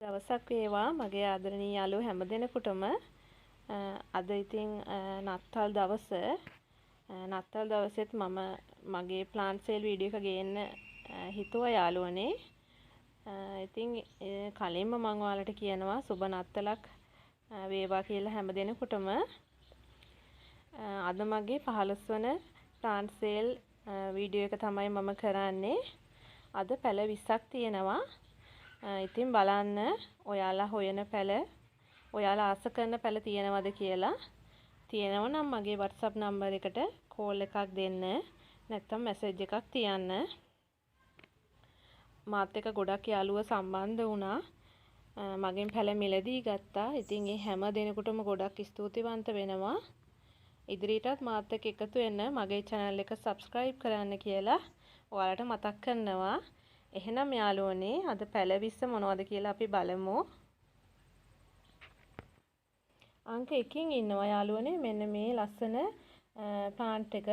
දවසක් වේවා මගේ ආදරණීය යාළුවෝ හැමදෙනෙකුටම අද ඉතින් නත්තල් දවස නත්තල් දවසෙත් මම මගේ ප්ලාන්ට් සේල් වීඩියෝ එක ගේන්න හිතුවා යාළුවනේ. ඉතින් කලින්ම මම ඔයාලට කියනවා සුබ නත්තලක් වේවා කියලා හැමදෙනෙකුටම. අද මගේ 15 වන ප්ලාන්ට් සේල් වීඩියෝ එක තමයි මම කරන්නේ. අද පැල 20ක් තියෙනවා. ඉතින් බලන්න ඔයාලා හොයන පැල ඔයාලා ආස කරන පැල තියෙනවද කියලා. තියෙනවා නම් මගේ WhatsApp නම්බර් එකට කෝල් එකක් දෙන්න. නැත්නම් මැසේජ් එකක් තියන්න. මාත් එක්ක ගොඩක් යාළුවෝ සම්බන්ධ වුණා. මගෙන් පැල මිලදී ගත්තා. ඉතින් ඒ හැම දෙනෙකුටම ගොඩක් ස්තුතිවන්ත වෙනවා. ඉදිරියටත් මාත් එක්ක එකතු වෙන්න මගේ channel එක subscribe කරන්න කියලා ඔයාලට මතක් කරනවා. එහෙනම් යාළුවනේ අද පැල 20 මොනවද කියලා අපි බලමු. අංක 1කින් ඉන්නවා යාළුවනේ මෙන්න මේ ලස්සන ප්ලාන්ට් එක.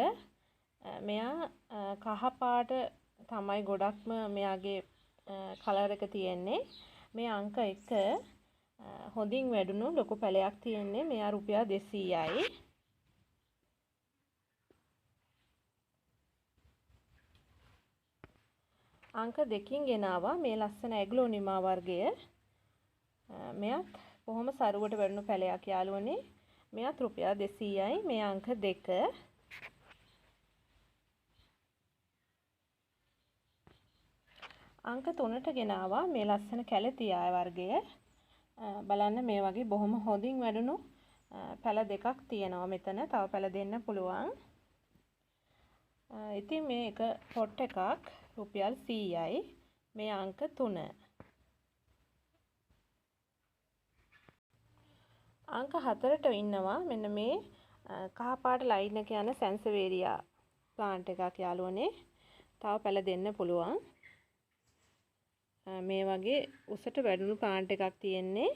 මෙයා කහ පාට තමයි ගොඩක්ම මෙයාගේ කලර් එක තියෙන්නේ. මේ අංක 1 හොඳින් වැඩුණු ලොකු පැලයක් තියෙන්නේ. මෙයා රුපියල් 200යි. අංක 2කින් ගෙනාවා මේ ලස්සන ඇග්ලෝනිමා වර්ගය. මෙයත් කොහොම සරුවට වැඩුණු පැලයක් යාළුවනේ. මෙයත් රුපියල් 200යි. මේ අංක 2. අංක 3ට ගෙනාවා මේ ලස්සන කැලතියා වර්ගය. බලන්න මේ වගේ බොහොම හොඳින් වැඩුණු පැල දෙකක් තියෙනවා මෙතන. තව පැල දෙන්න පුළුවන්. ඉතින් මේ එක පොට් එකක් රුපියල් 100යි. මේ අංක 3. අංක 4ට ඉන්නවා මෙන්න මේ කහපාට ලයින් එක යන සැන්සවේරියා ප්ලාන්ට් එකක් යාළුවනේ. තව පැල දෙන්න පුළුවන්. මේ වගේ උසට වැඩුණු ප්ලාන්ට් එකක් තියෙන්නේ.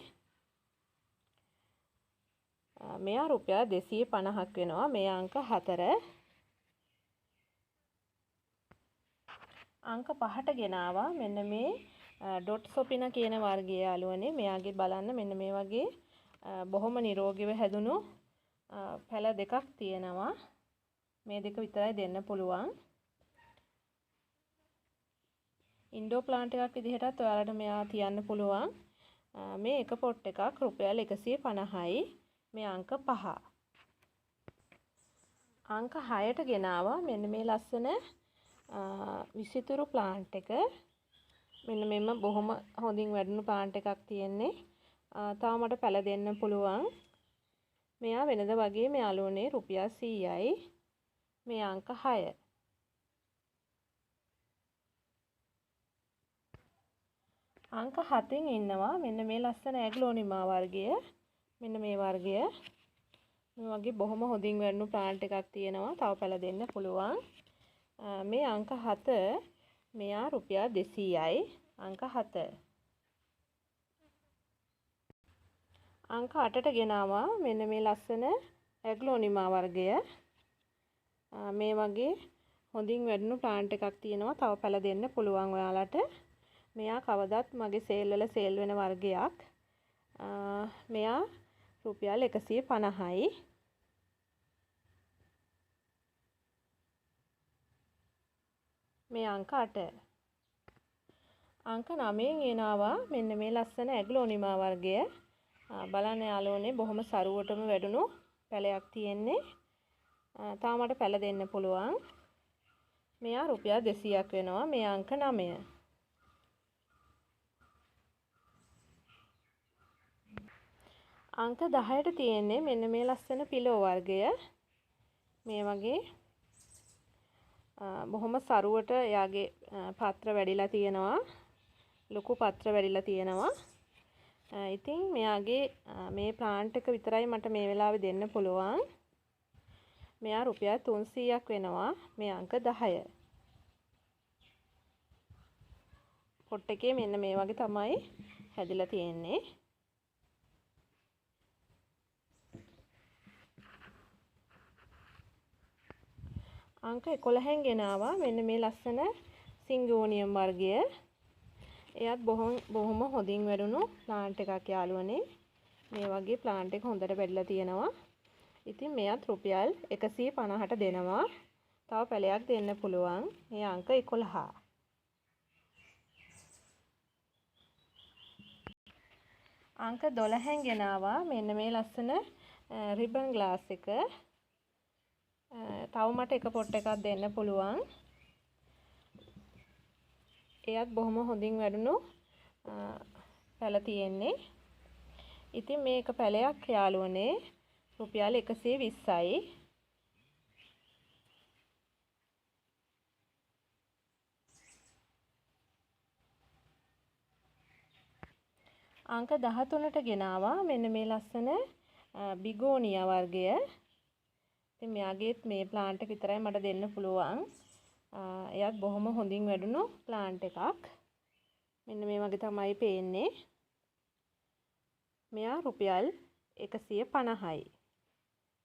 මෙයා රුපියල් 250ක් වෙනවා. මේ අංක 4. අංක 5ට ගෙනාවා මෙන්න මේ ඩොට් සොපින කියන වර්ගය යාළුවනේ. මෙයාගේ බලන්න මෙන්න මේ වගේ බොහොම නිරෝගීව හැදුණු පැල දෙකක් තියෙනවා. මේ දෙක විතරයි දෙන්න පුළුවන්. ඉන්ඩෝ ප්ලාන්ට් එකක් විදිහටත් ඔයාලට මෙයා තියන්න පුළුවන්. මේ එක පොට් එකක් රුපියල් 150යි. මේ අංක 5. අංක 6ට ගෙනාවා මෙන්න මේ ලස්සන විසිතුරු ප්ලාන්ට් එක. මෙන්න මෙන්න බොහොම හොඳින් වැඩුණු ප්ලාන්ට් එකක් තියෙන්නේ. තව මට පැල දෙන්න පුළුවන්. මෙයා වෙනද වගේ යාළුවනේ රුපියල් 100යි. මේ අංක 6. අංක 7න් ඉන්නවා මෙන්න මේ ලස්සන ඇග්ලෝනිමා වර්ගය. මෙන්න මේ වර්ගය. මේ වගේ බොහොම හොඳින් වැඩුණු ප්ලාන්ට් එකක් තියෙනවා. තව පැල දෙන්න පුළුවන්. මේ අංක 7 මෙයා රුපියල් 200යි. අංක 7. අංක 8ට ගෙනාවා මෙන්න මේ ලස්සන ඇග්ලෝනිමා වර්ගය. මේ වගේ හොඳින් වැඩුණු ප්ලාන්ට් එකක් තියෙනවා. තව පැල දෙන්න පුළුවන් ඔයාලට. මෙයා කවදත් මගේ සේල් වල සේල් වෙන වර්ගයක්. මෙයා රුපියල් 150යි. මේ අංක 8. අංක 9න් එනවා මෙන්න මේ ලස්සන ඇග්ලෝනිමා වර්ගය. බලන්න යාළුවනේ බොහොම සරුවටම වැඩුණු පැලයක් තියෙන්නේ. තාම මට පැල දෙන්න පුළුවන්. මෙයා රුපියල් 200ක් වෙනවා. මේ අංක 9. අංක 10ට තියෙන්නේ මෙන්න මේ ලස්සන පිලෝ වර්ගය. මේ වගේ බොහොම සරුවට යාගේ පත්‍ර වැඩිලා තියෙනවා. ලොකු පත්‍ර වැඩිලා තියෙනවා. ඉතින් මෙයාගේ මේ ප්ලාන්ට් එක විතරයි මට මේ වෙලාවේ දෙන්න පුළුවන්. මෙයා රුපියල් 300ක් වෙනවා. මේ අංක 10. පොට් එකේ මෙන්න මේ වගේ තමයි හැදිලා තියෙන්නේ. අංක 11න් ගෙනාවා මෙන්න මේ ලස්සන සිංගෝනියම් වර්ගය. එයත් බොහොම හොඳින් වැඩුණු ප්ලාන්ට් එකක් යාළුවනේ. මේ වගේ ප්ලාන්ට් එක හොඳට වැඩිලා තියෙනවා. ඉතින් මෙයත් රුපියල් 150ට දෙනවා. තව පැලයක් දෙන්න පුළුවන්. මේ අංක 11. අංක 12න් ගෙනාවා මෙන්න මේ ලස්සන රිබන් ග්ලාස් එක. තව මට එක පොට් එකක් දෙන්න පුළුවන්. එයත් බොහොම හොඳින් වැඩුණු පැල තියෙන්නේ. ඉතින් මේක පැලයක් යාළුවනේ රුපියල් 120යි. අංක 13ට ගෙනාවා මෙන්න මේ ලස්සන බිගෝනියා වර්ගය. ඉතින් මෙයාගේත් මේ ප්ලාන්ට් එක විතරයි මට දෙන්න පුළුවන්. එයත් බොහොම හොඳින් වැඩුණු ප්ලාන්ට් එකක්. මෙන්න මේ වගේ තමයි පේන්නේ. මෙයා රුපියල් 150යි.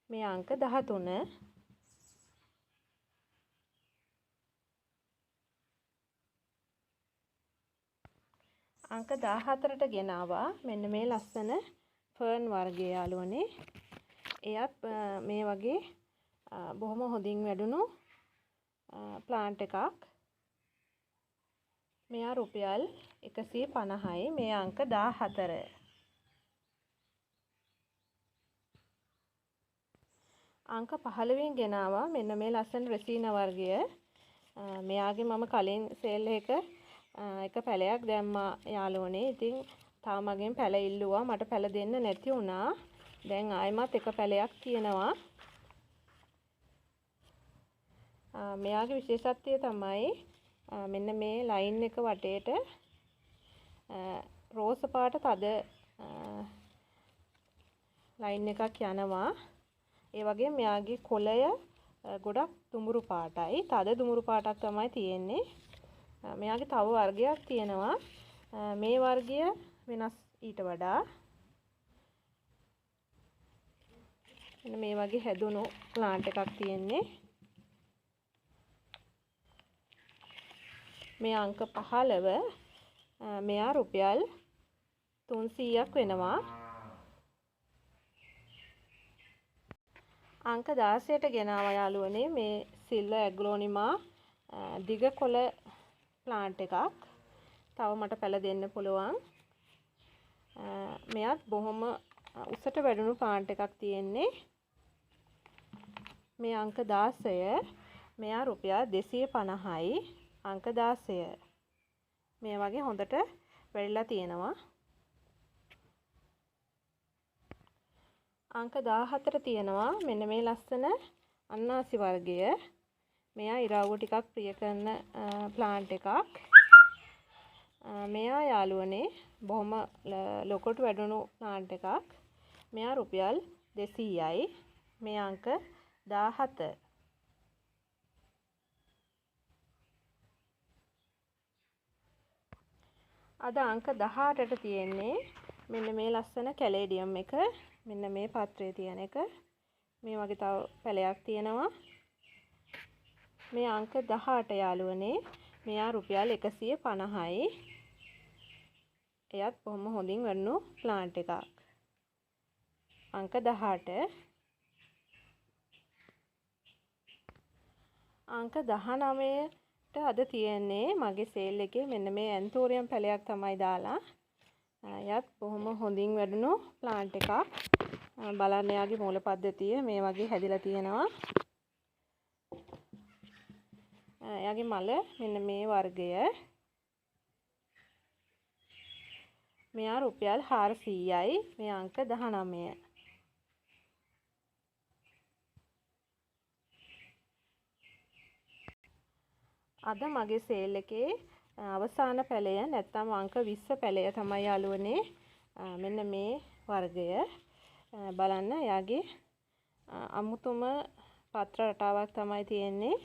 මේ අංක 13. අංක 14ට ගෙනාවා මෙන්න මේ ලස්සන ෆර්න් වර්ගය යාළුවනේ. එයත් මේ වගේ බොහොම හොඳින් වැඩුණු ප්ලාන්ට් එකක්. මෙයා රුපියල් 150යි. මේ අංක 14. අංක 15න් ගෙනාවා මෙන්න මේ ලස්සන රෙසිනා වර්ගය. මෙයාගේ මම කලින් සේල් එක පැලයක් දැම්මා යාළුවනේ. ඉතින් තාම මගෙන් පැල ඉල්ලුවා. මට පැල දෙන්න නැති වුණා. දැන් ආයෙමත් එක පැලයක් තියෙනවා. මෙයාගේ විශේෂත්වය තමයි මෙන්න මේ ලයින් එක වටේට රෝස පාට තද ලයින් එකක් යනවා. ඒ වගේම මෙයාගේ කොළය ගොඩක් දුඹුරු පාටයි. තද දුඹුරු පාටක් තමයි තියෙන්නේ. මෙයාගේ තව වර්ගයක් තියෙනවා. මේ වර්ගය වෙනස් ඊට වඩා. මෙන්න මේ වගේ හැදුණු ප්ලාන්ට් එකක් තියෙන්නේ. මේ අංක 15 මෙයා රුපියල් 300ක් වෙනවා. අංක 16ට ගෙනාවා යාළුවනේ මේ සිල්වර් ඇග්ලෝනිමා දිග කොළ ප්ලාන්ට් එකක්. තව මට පැල දෙන්න පුළුවන්. මෙයත් බොහොම උසට වැඩුණු ප්ලාන්ට් එකක් තියෙන්නේ. මේ අංක 16 මෙයා රුපියල් 250යි. අංක 16 මේ වගේ හොඳට වැඩිලා තියෙනවා. අංක 14 තියෙනවා මෙන්න මේ ලස්සන අන්නාසි වර්ගය. මෙයා ඉරාවු ටිකක් ප්‍රිය කරන ප්ලාන්ට් එකක්. මෙයා යාළුවනේ බොහොම ලොකොට වැඩුණු ප්ලාන්ට් එකක්. මෙයා රුපියල් 200යි. මේ අංක 17. අද අංක 18ට තියෙන්නේ මෙන්න මේ ලස්සන කැලේඩියම් එක. මෙන්න මේ පත්‍රයේ තියෙන එක. මේ වගේ තව පැලයක් තියෙනවා. මේ අංක 18 යාළුවනේ. මෙයා රුපියල් 150යි. එයත් බොහොම හොඳින් වැඩුණු ප්ලාන්ට් එකක්. අංක 18. අංක 19ට අද තියෙන්නේ මගේ සේල් එකේ මෙන්න මේ ඇන්තෝරියම් පැලයක් තමයි දාලා. එයත් බොහොම හොඳින් වැඩුණු ප්ලාන්ට් එකක්. බලන්න යාගේ මූල පද්ධතිය මේ වගේ හැදිලා තියෙනවා. එයාගේ මල මෙන්න මේ වර්ගය. මෙයා රුපියල් 400යි. මේ අංක 19. අද මගේ සේල් එකේ අවසාන පැලය නැත්නම් අංක 20 පැලය තමයි යාළුවනේ. මෙන්න මේ වර්ගය. බලන්න එයාගේ අමුතුම පත්‍ර රටාවක් තමයි තියෙන්නේ.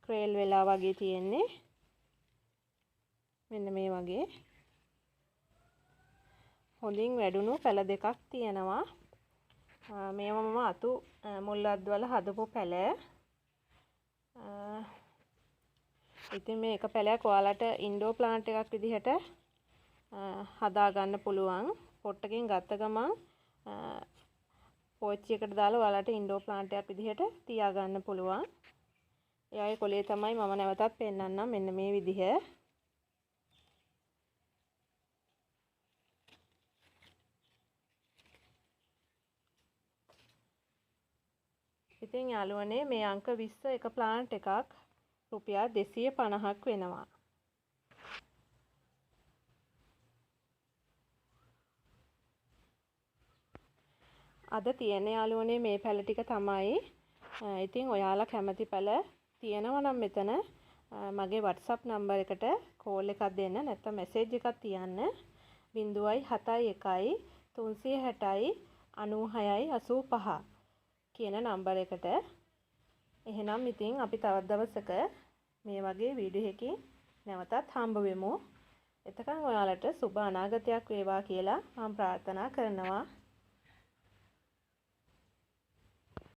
ක්‍රේල් වෙලා වගේ තියෙන්නේ. මෙන්න මේ වගේ හොඳින් වැඩුණු පැල දෙකක් තියෙනවා. මේවා මම අතු මුල්ලද්දවල හදපු පැල. ඉතින් මේ එක පැලයක් ඔයාලට ඉන්ඩෝර් ප්ලාන්ට් එකක් විදිහට හදා ගන්න පුළුවන්. පොට් එකකින් ගත්ත ගමන් පෝච්චි එකට දාලා ඔයාලට ඉන්ඩෝර් ප්ලාන්ට් එකක් විදිහට තියා ගන්න පුළුවන්. එයාගේ කොලේ තමයි මම නැවතත් පෙන්නන්නම් මෙන්න මේ විදිහ. ඉතින් යාළුවනේ මේ අංක 20 එක ප්ලාන්ට් එකක් රුපියල් 250ක් වෙනවා. අද තියෙන යාළුවනේ මේ පැල ටික තමයි. ඉතින් ඔයාලා කැමති පැල තියෙනවා නම් මෙතන මගේ WhatsApp නම්බර් එකට කෝල් එකක් දෙන්න නැත්නම් මැසේජ් එකක් තියන්න 071 360 96 85 කියන නම්බර් එකට. එහෙනම් ඉතින් අපි තවත් දවසක මේ වගේ වීඩියෝ එකකින් නැවතත් හම්බ වෙමු. එතකන් ඔයාලට සුබ අනාගතයක් වේවා කියලා මම ප්‍රාර්ථනා කරනවා.